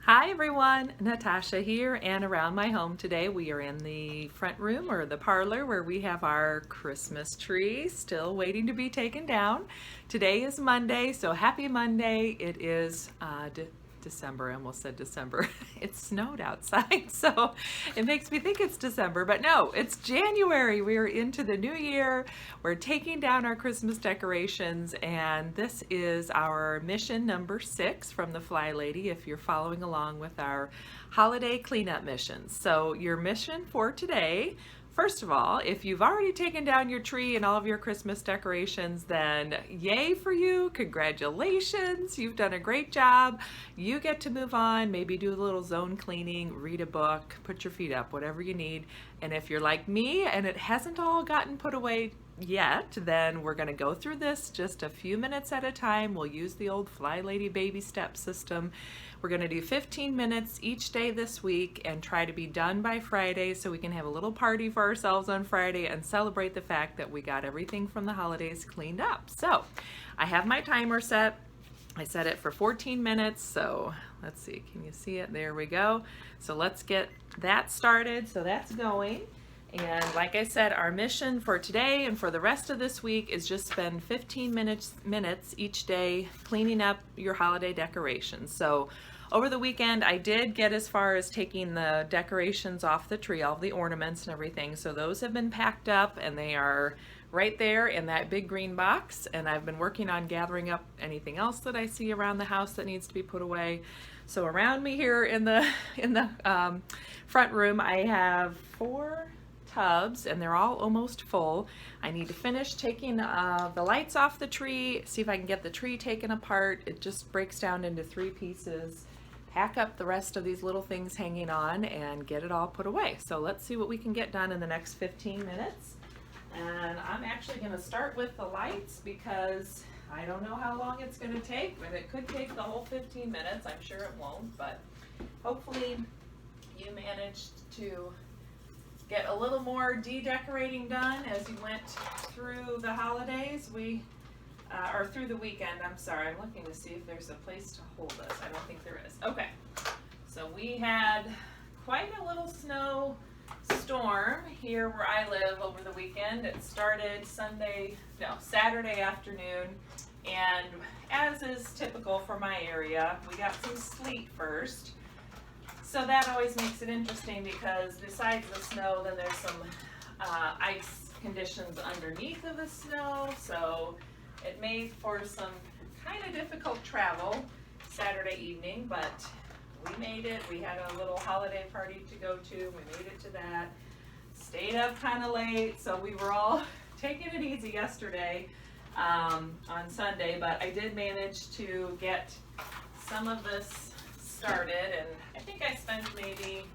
Hi everyone, Natasha here, and around my home today we are in the front room or the parlor where we have our Christmas tree still waiting to be taken down. Today is Monday, so happy Monday. It is December. I almost said December. It snowed outside, so it makes me think it's December, but no, it's January. We are into the new year. We're taking down our Christmas decorations, and this is our mission number 6 from the Fly Lady if you're following along with our holiday cleanup missions. So your mission for today, first of all, if you've already taken down your tree and all of your Christmas decorations, then yay for you, congratulations, you've done a great job. You get to move on, maybe do a little zone cleaning, read a book, put your feet up, whatever you need. And if you're like me and it hasn't all gotten put away yet, then we're going to go through this just a few minutes at a time. We'll use the old Fly Lady baby step system. We're going to do 15 minutes each day this week and try to be done by Friday so we can have a little party for ourselves on Friday and celebrate the fact that we got everything from the holidays cleaned up. So I have my timer set. I set it for 14 minutes, so let's see, can you see it? There we go. So let's get that started. So that's going. And like I said, our mission for today and for the rest of this week is just spend 15 minutes each day cleaning up your holiday decorations. So over the weekend, I did get as far as taking the decorations off the tree, all the ornaments and everything. So those have been packed up and they are right there in that big green box. And I've been working on gathering up anything else that I see around the house that needs to be put away. So around me here in the front room, I have 4 tubs and they're all almost full. I need to finish taking the lights off the tree, see if I can get the tree taken apart. It just breaks down into 3 pieces. Pack up the rest of these little things hanging on and get it all put away. So let's see what we can get done in the next 15 minutes. And I'm actually going to start with the lights because I don't know how long it's going to take, but it could take the whole 15 minutes. I'm sure it won't, but hopefully you managed to get a little more de-decorating done as you went through the holidays. Or through the weekend, I'm sorry. I'm looking to see if there's a place to hold us. I don't think there is. Okay, so we had quite a little snow storm here where I live over the weekend. It started Saturday afternoon, and as is typical for my area, we got some sleet first. So that always makes it interesting because besides the snow, then there's some ice conditions underneath of the snow. So it made for some kind of difficult travel Saturday evening, but we made it. We had a little holiday party to go to. We made it to that. Stayed up kind of late, so we were all taking it easy yesterday on Sunday, but I did manage to get some of this started, and I think I spent maybe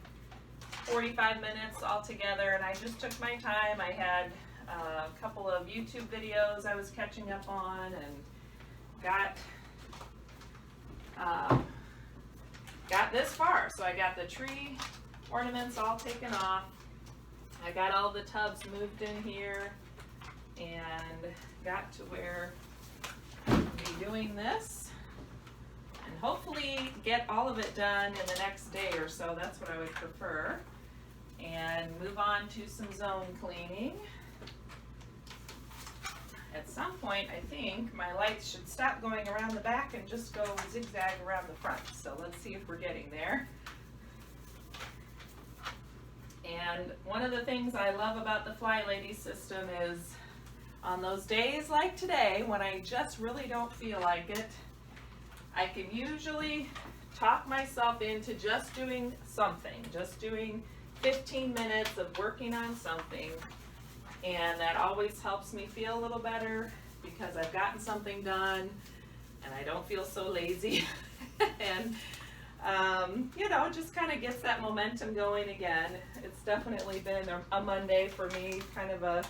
45 minutes altogether, and I just took my time. I had a couple of YouTube videos I was catching up on and got this far. So I got the tree ornaments all taken off. I got all the tubs moved in here and got to where I'll be doing this and hopefully get all of it done in the next day or so. That's what I would prefer. And move on to some zone cleaning. At some point, I think my lights should stop going around the back and just go zigzag around the front. So let's see if we're getting there. And one of the things I love about the Fly Lady system is on those days like today when I just really don't feel like it, I can usually talk myself into just doing something, just doing 15 minutes of working on something. And that always helps me feel a little better because I've gotten something done and I don't feel so lazy. And just kind of gets that momentum going again. It's definitely been a Monday for me, kind of a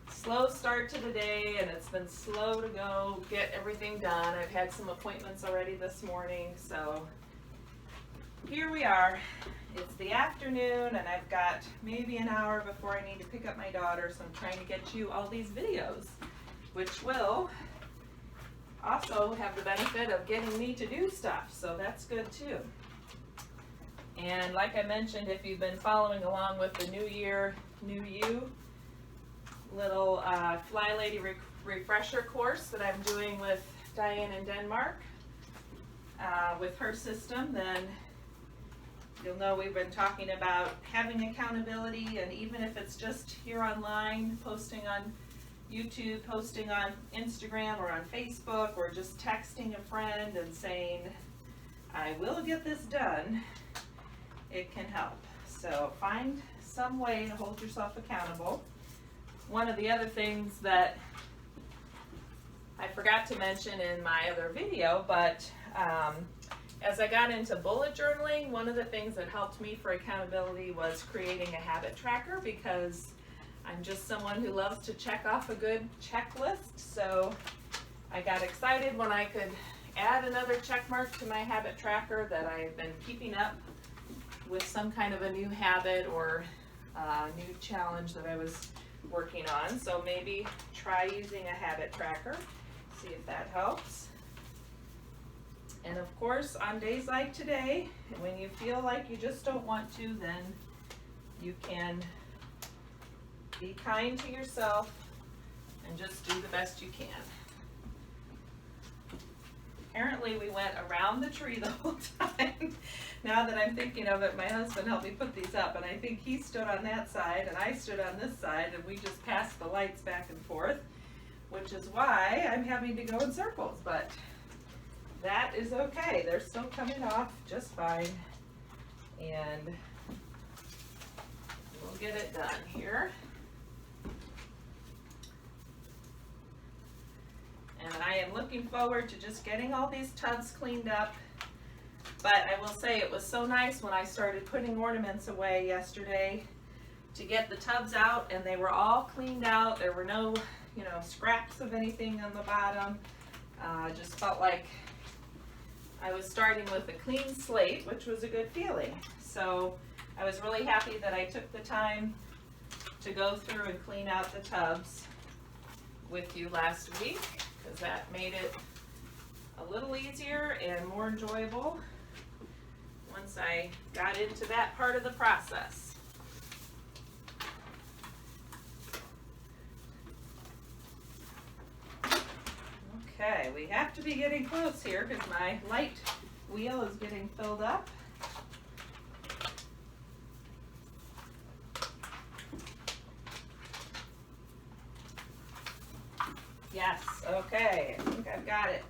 slow start to the day, and it's been slow to go get everything done. I've had some appointments already this morning, so here we are. It's the afternoon and I've got maybe an hour before I need to pick up my daughter, so I'm trying to get you all these videos, which will also have the benefit of getting me to do stuff, so that's good too. And like I mentioned, if you've been following along with the New Year, New You little Fly Lady refresher course that I'm doing with Diane in Denmark, with her system, then you'll know we've been talking about having accountability, and even if it's just here online, posting on YouTube, posting on Instagram or on Facebook, or just texting a friend and saying, I will get this done, it can help. So find some way to hold yourself accountable. One of the other things that I forgot to mention in my other video, but as I got into bullet journaling, one of the things that helped me for accountability was creating a habit tracker, because I'm just someone who loves to check off a good checklist. So I got excited when I could add another check mark to my habit tracker that I've been keeping up with some kind of a new habit or a new challenge that I was working on. So maybe try using a habit tracker, see if that helps. And of course, on days like today, when you feel like you just don't want to, then you can be kind to yourself and just do the best you can. Apparently we went around the tree the whole time. Now that I'm thinking of it, my husband helped me put these up, and I think he stood on that side and I stood on this side, and we just passed the lights back and forth, which is why I'm having to go in circles, but that is okay. They're still coming off just fine, and we'll get it done here. And I am looking forward to just getting all these tubs cleaned up. But I will say it was so nice when I started putting ornaments away yesterday to get the tubs out, and they were all cleaned out. There were no, scraps of anything on the bottom. Just felt like I was starting with a clean slate, which was a good feeling. So I was really happy that I took the time to go through and clean out the tubs with you last week, because that made it a little easier and more enjoyable once I got into that part of the process. Okay, we have to be getting close here because my light wheel is getting filled up. Yes, okay, I think I've got it.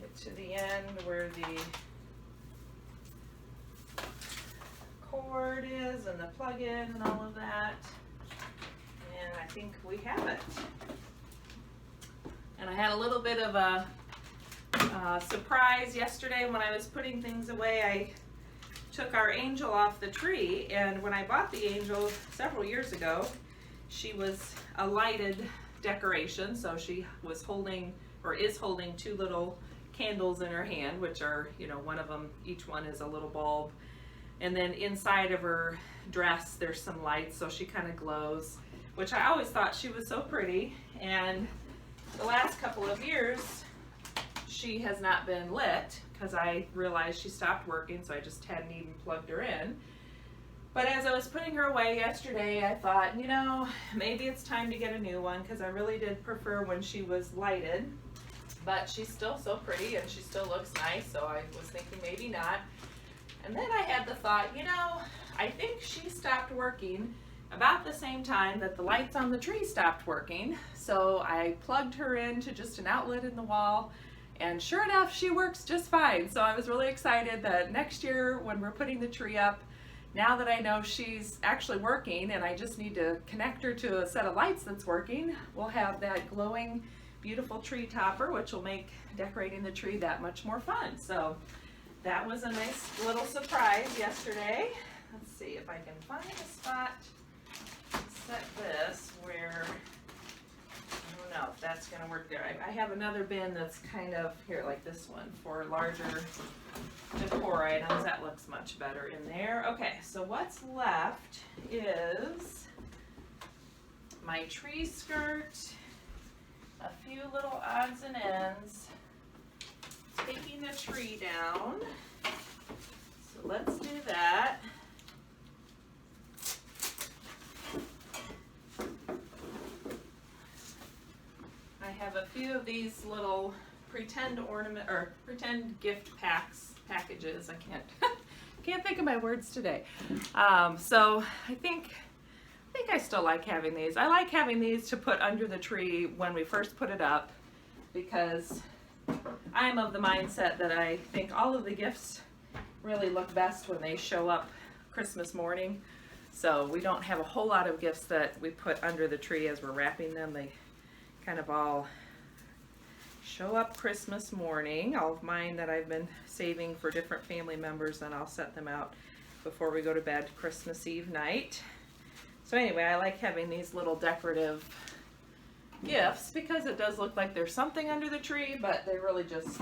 Get to the end where the cord is and the plug-in and all of that. And I think we have it. And I had a little bit of a surprise yesterday when I was putting things away. I took our angel off the tree, and when I bought the angel several years ago, she was a lighted decoration, so she was holding, or is holding, two little candles in her hand, which are, one of them, each one is a little bulb. And then inside of her dress, there's some lights, so she kind of glows, which I always thought she was so pretty. And the last couple of years, she has not been lit because I realized she stopped working, so I just hadn't even plugged her in. But as I was putting her away yesterday, I thought, maybe it's time to get a new one, because I really did prefer when she was lighted. But she's still so pretty and she still looks nice, so I was thinking maybe not. And then I had the thought, I think she stopped working about the same time that the lights on the tree stopped working. So I plugged her into just an outlet in the wall, and sure enough, she works just fine. So I was really excited that next year when we're putting the tree up, now that I know she's actually working and I just need to connect her to a set of lights that's working, we'll have that glowing, beautiful tree topper, which will make decorating the tree that much more fun. So that was a nice little surprise yesterday. Let's see if I can find a spot to set this where, I don't know if that's going to work there. I have another bin that's kind of here, like this one, for larger decor items. That looks much better in there. Okay, so what's left is my tree skirt, a few little odds and ends, taking the tree down. So let's do few of these little pretend ornament or pretend gift packages. I can't think of my words today. So I think I still like having these. I like having these to put under the tree when we first put it up, because I'm of the mindset that I think all of the gifts really look best when they show up Christmas morning. So we don't have a whole lot of gifts that we put under the tree as we're wrapping them. They kind of all show up Christmas morning. All of mine that I've been saving for different family members, and I'll set them out before we go to bed Christmas Eve night. So anyway, I like having these little decorative gifts because it does look like there's something under the tree, but they're really just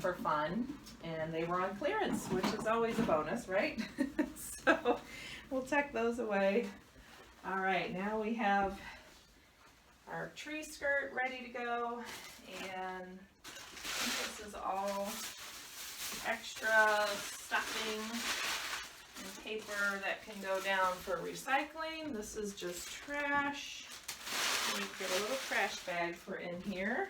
for fun. And they were on clearance, which is always a bonus, right? So we'll tuck those away. All right, now we have our tree skirt ready to go, and this is all extra stuffing and paper that can go down for recycling. This is just trash. You get a little trash bag for in here.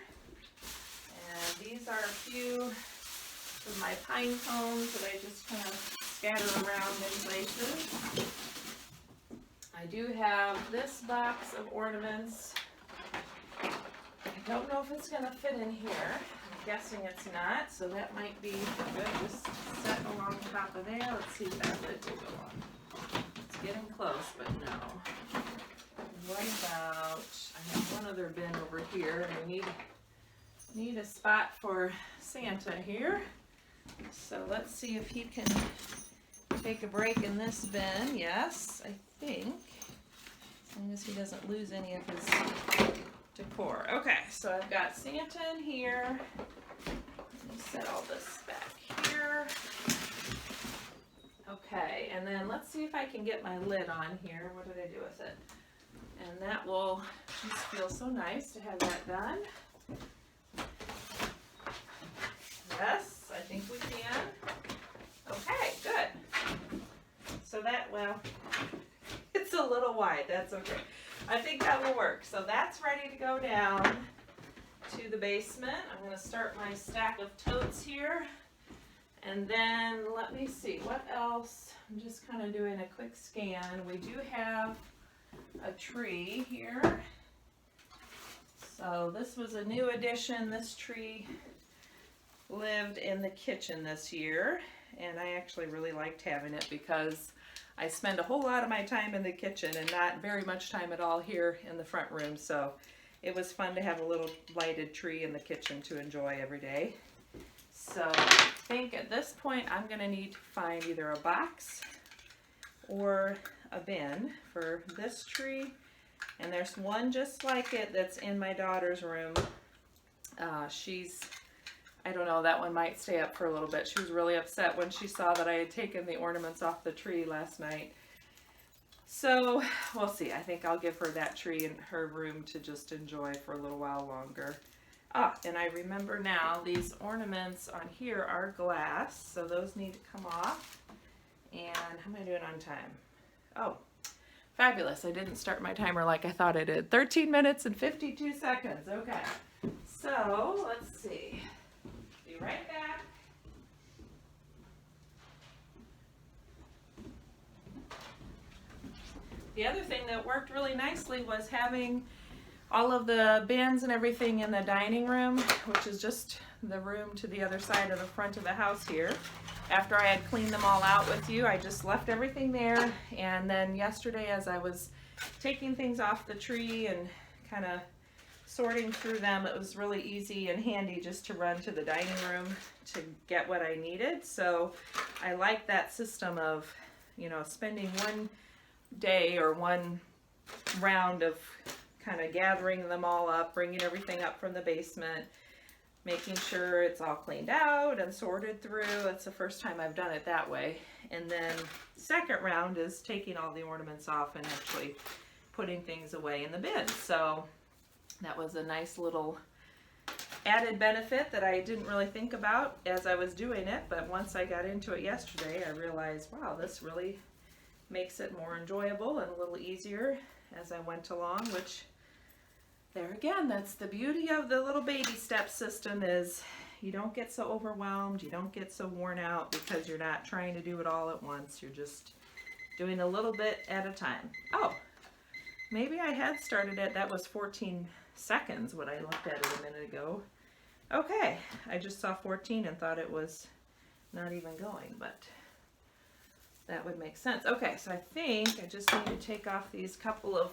And these are a few of my pine cones that I just kind of scatter around in places. I do have this box of ornaments. I don't know if it's going to fit in here. I'm guessing it's not, so that might be good. Just set along the top of there. Let's see if that lid will go on. It's getting close, but no. What about, I have one other bin over here, and we need a spot for Santa here. So let's see if he can take a break in this bin. Yes, I think. As long as he doesn't lose any of his decor. Okay, so I've got Santa in here. Let me set all this back here. Okay, and then let's see if I can get my lid on here. What did I do with it? And that will just feel so nice to have that done. Yes, I think we can. Okay, good. So that, well, it's a little wide. That's okay. I think that will work. So that's ready to go down to the basement. I'm going to start my stack of totes here. And then let me see, what else? I'm just kind of doing a quick scan. We do have a tree here. So this was a new addition. This tree lived in the kitchen this year, and I actually really liked having it because I spend a whole lot of my time in the kitchen and not very much time at all here in the front room. So it was fun to have a little lighted tree in the kitchen to enjoy every day. So I think at this point I'm going to need to find either a box or a bin for this tree, and there's one just like it that's in my daughter's room. I don't know, that one might stay up for a little bit. She was really upset when she saw that I had taken the ornaments off the tree last night. So we'll see. I think I'll give her that tree in her room to just enjoy for a little while longer. And I remember now these ornaments on here are glass, so those need to come off. And how am I doing on time? Oh, fabulous. I didn't start my timer like I thought I did. 13 minutes and 52 seconds. Okay. So let's see. Be right back. The other thing that worked really nicely was having all of the bins and everything in the dining room, which is just the room to the other side of the front of the house here. After I had cleaned them all out with you, I just left everything there. And then yesterday, as I was taking things off the tree and kind of sorting through them, it was really easy and handy just to run to the dining room to get what I needed. So I like that system of, you know, spending one day or one round of kind of gathering them all up, bringing everything up from the basement, making sure it's all cleaned out and sorted through. That's the first time I've done it that way. And then second round is taking all the ornaments off and actually putting things away in the bin. So that was a nice little added benefit that I didn't really think about as I was doing it, but once I got into it yesterday, I realized, wow, this really makes it more enjoyable and a little easier as I went along, which there again, that's the beauty of the little baby step system, is you don't get so overwhelmed, you don't get so worn out because you're not trying to do it all at once. You're just doing a little bit at a time. Oh, maybe I had started it. That was 14 seconds when I looked at it a minute ago. Okay, I just saw 14 and thought it was not even going, but that would make sense. Okay, so I think I just need to take off these couple of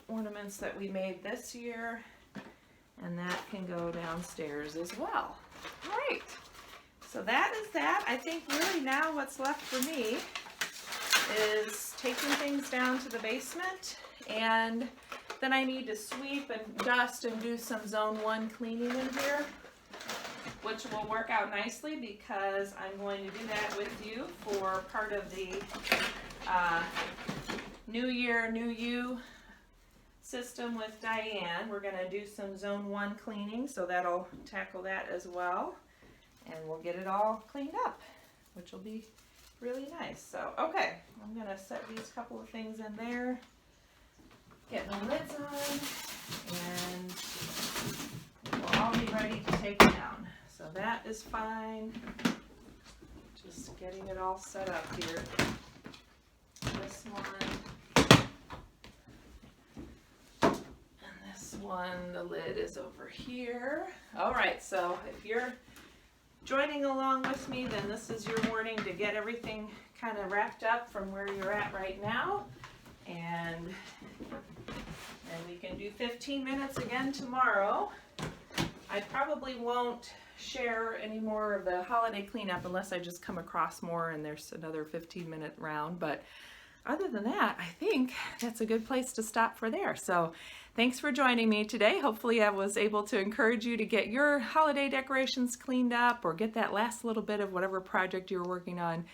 ornaments that we made this year, and that can go downstairs as well. All right, so that is that. I think really now what's left for me is taking things down to the basement, and then I need to sweep and dust and do some zone 1 cleaning in here, which will work out nicely because I'm going to do that with you for part of the New Year, New You system with Diane. We're going to do some zone 1 cleaning, so that'll tackle that as well, and we'll get it all cleaned up, which will be really nice. So okay, I'm going to set these couple of things in there, get my lids on, and we'll all be ready to take it down. So that is fine. Just getting it all set up here. This one. And this one, the lid is over here. All right, so if you're joining along with me, then this is your warning to get everything kind of wrapped up from where you're at right now. And then we can do 15 minutes again tomorrow. I probably won't share any more of the holiday cleanup unless I just come across more and there's another 15-minute round. But other than that, I think that's a good place to stop for there. So thanks for joining me today. Hopefully I was able to encourage you to get your holiday decorations cleaned up or get that last little bit of whatever project you're working on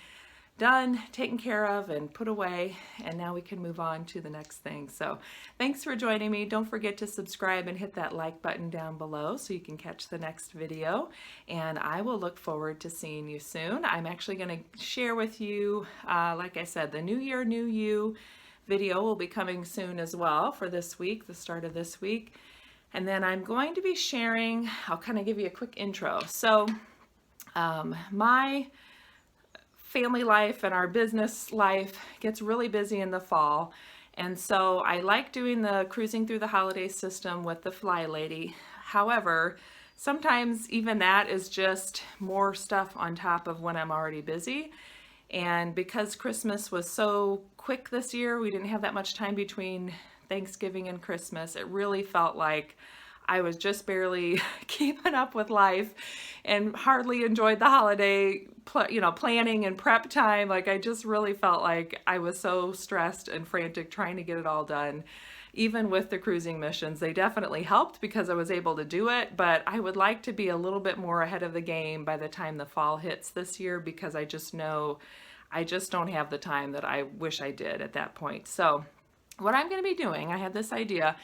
done, taken care of, and put away, and now we can move on to the next thing. So thanks for joining me. Don't forget to subscribe and hit that like button down below so you can catch the next video, and I will look forward to seeing you soon. I'm actually going to share with you, like I said, the New Year, New You video will be coming soon as well for this week, the start of this week. And then I'm going to be sharing, I'll kind of give you a quick intro. So my family life and our business life gets really busy in the fall, and so I like doing the cruising through the holiday system with the Fly Lady. However, sometimes even that is just more stuff on top of when I'm already busy, and because Christmas was so quick this year, we didn't have that much time between Thanksgiving and Christmas. It really felt like I was just barely keeping up with life and hardly enjoyed the holiday planning and prep time. Like, I just really felt like I was so stressed and frantic trying to get it all done. Even with the cruising missions, they definitely helped because I was able to do it, but I would like to be a little bit more ahead of the game by the time the fall hits this year, because I just know I just don't have the time that I wish I did at that point. So what I'm going to be doing, I had this idea,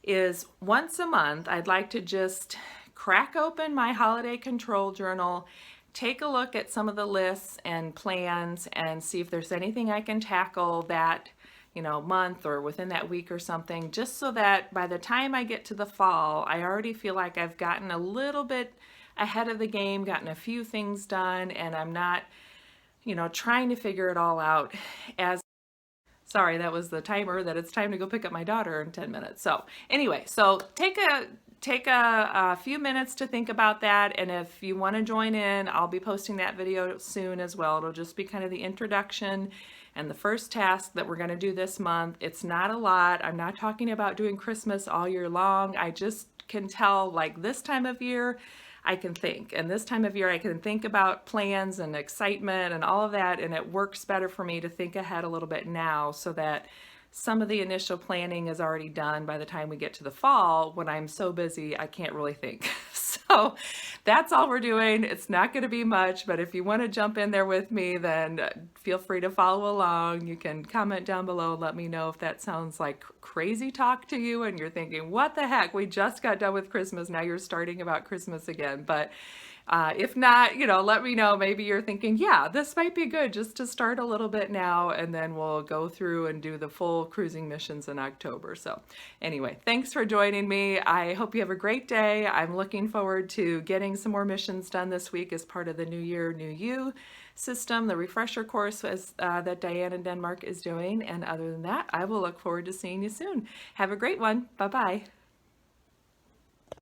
is once a month I'd like to just crack open my holiday control journal, take a look at some of the lists and plans and see if there's anything I can tackle that month or within that week or something, just so that by the time I get to the fall, I already feel like I've gotten a little bit ahead of the game, gotten a few things done, and I'm not trying to figure it all out as sorry, that was the timer that it's time to go pick up my daughter in 10 minutes. So anyway, so take a few minutes to think about that. And if you want to join in, I'll be posting that video soon as well. It'll just be kind of the introduction and the first task that we're going to do this month. It's not a lot. I'm not talking about doing Christmas all year long. I just can tell, like, this time of year, I can think. And this time of year, I can think about plans and excitement and all of that, and it works better for me to think ahead a little bit now so that some of the initial planning is already done by the time we get to the fall, when I'm so busy I can't really think. So that's all we're doing. It's not going to be much, but if you want to jump in there with me, then feel free to follow along. You can comment down below and let me know if that sounds like crazy talk to you and you're thinking, what the heck, we just got done with Christmas, now you're starting about Christmas again. But If not, let me know. Maybe you're thinking, yeah, this might be good just to start a little bit now, and then we'll go through and do the full cruising missions in October. So anyway, thanks for joining me. I hope you have a great day. I'm looking forward to getting some more missions done this week as part of the New Year, New You system, the refresher course that Diane in Denmark is doing. And other than that, I will look forward to seeing you soon. Have a great one. Bye-bye.